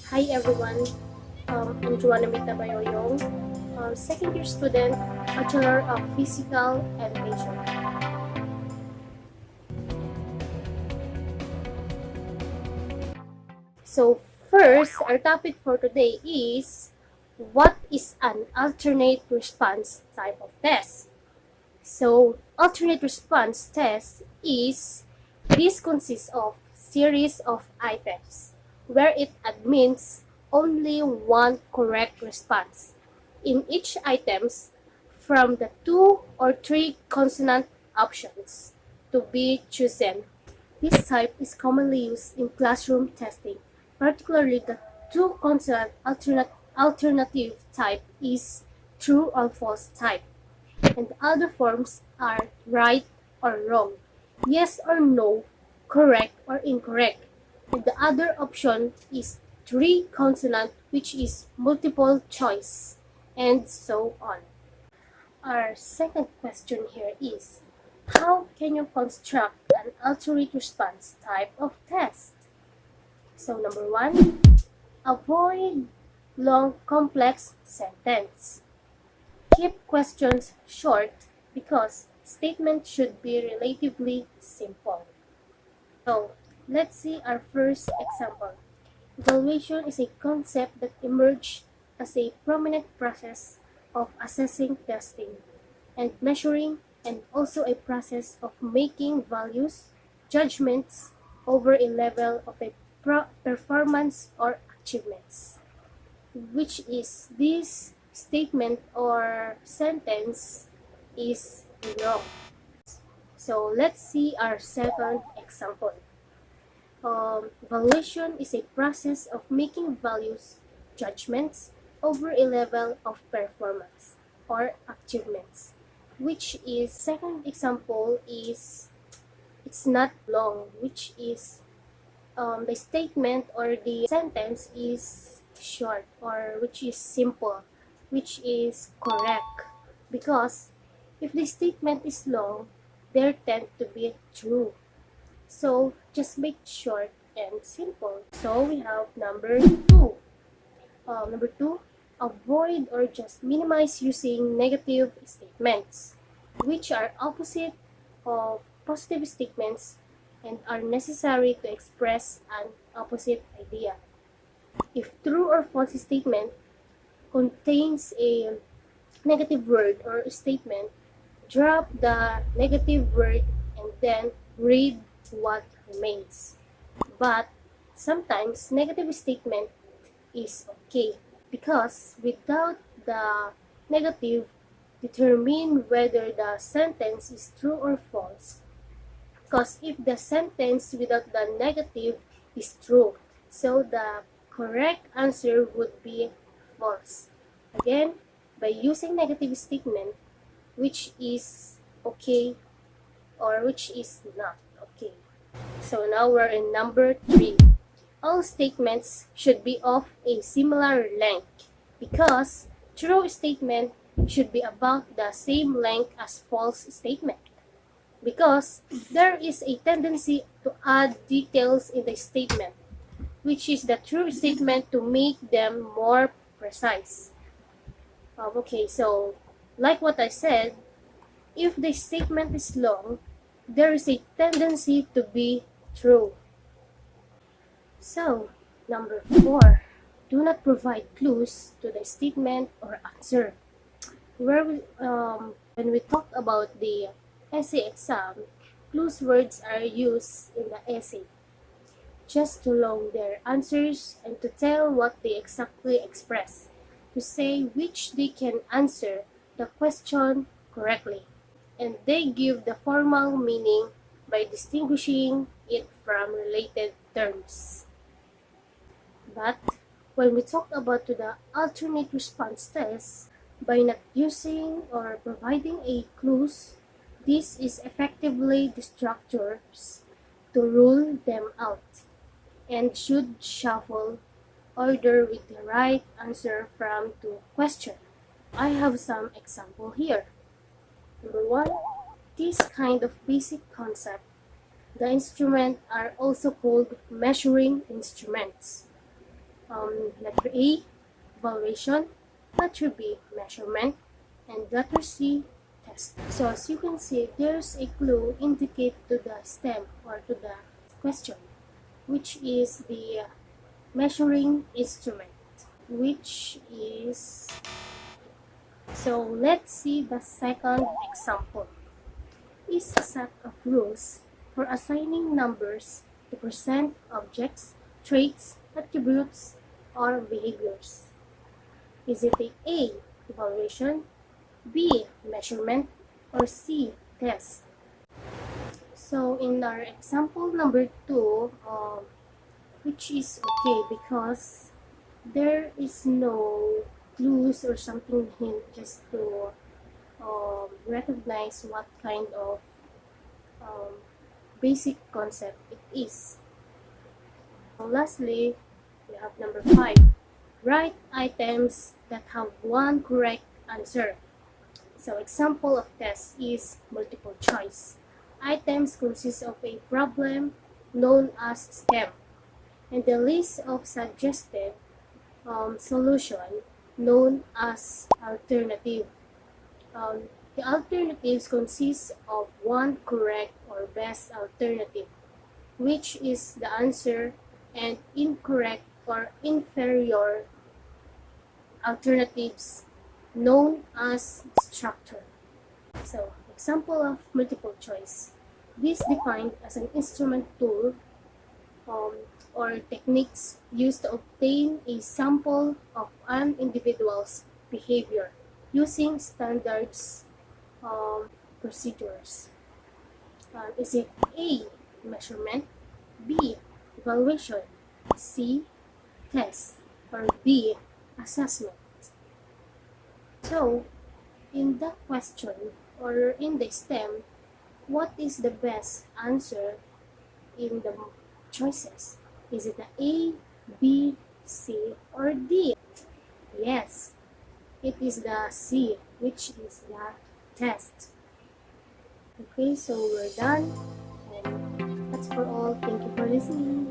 Hi everyone, I'm Joanna Mita Bayoyong, second year student, Bachelor of Physical Education. So first, our topic for today is what is an alternate response type of test? So alternate response test is this consists of series of items where it admits only one correct response in each items from the two or three consonant options to be chosen. This type is commonly used in classroom testing, particularly the two consonant alternative type is true or false type, and the other forms are right or wrong, yes or no, correct or incorrect. And the other option is three consonant, which is multiple choice, and so on. Our second question here is, how can you construct an alternate response type of test? So number one, avoid long complex sentence. Keep questions short because statements should be relatively simple. So let's see our first example. Evaluation is a concept that emerged as a prominent process of assessing, testing, and measuring, and also a process of making values, judgments over a level of a performance or achievements, which is this statement or sentence is wrong. So let's see our second example. Evaluation is a process of making values, judgments over a level of performance or achievements, which is second example is it's not long, which is the statement or the sentence is short or which is simple, which is correct, because if the statement is long, they tend to be true. So just make short and simple. So we have number two. Number two, avoid or just minimize using negative statements, which are opposite of positive statements and are necessary to express an opposite idea. If true or false statement contains a negative word or statement, drop the negative word and then read what remains. But sometimes negative statement is okay because without the negative, determine whether the sentence is true or false. Because if the sentence without the negative is true, so the correct answer would be false. Again, by using negative statement, which is okay or which is not okay. So now we're in number three. All statements should be of a similar length because true statement should be about the same length as false statement, because there is a tendency to add details in the statement, which is the true statement, to make them more precise. Okay, so like what I said, if the statement is long, there is a tendency to be true. So, number four, do not provide clues to the statement or answer. When we talk about the essay exam, clues words are used in the essay just to long their answers and to tell what they exactly express, to say which they can answer the question correctly, and they give the formal meaning by distinguishing it from related terms. But when we talk about to the alternate response test, by not using or providing a clues, this is effectively the structures to rule them out and should shuffle order with the right answer from two question. I have some example here. Number one, this kind of basic concept, the instruments are also called measuring instruments. Letter A, evaluation. Letter B, measurement. And letter C, test. So as you can see, there's a clue indicate to the STEM or to the question, which is the measuring instrument, which is, so let's see the second example. Is a set of rules for assigning numbers to present objects, traits, attributes, or behaviors. Is it A, evaluation, B, measurement, or C, test? So in our example number 2, which is okay because there is no clues or something hint just to recognize what kind of um, basic concept it is. So lastly, we have number 5. Write items that have one correct answer. So example of test is multiple choice. Items consist of a problem known as STEM and the list of suggested solution known as alternative. The alternatives consist of one correct or best alternative, which is the answer, and incorrect or inferior alternatives known as structure. So, example of multiple choice. This defined as an instrument tool or techniques used to obtain a sample of an individual's behavior using standards procedures. Is it A, measurement, B, evaluation, C, test, or D, assessment? So, in the question or in the STEM, what is the best answer in the choices? Is it the A, B, C, or D? Yes, it is the C, which is the test. Okay, so we're done. And that's for all. Thank you for listening.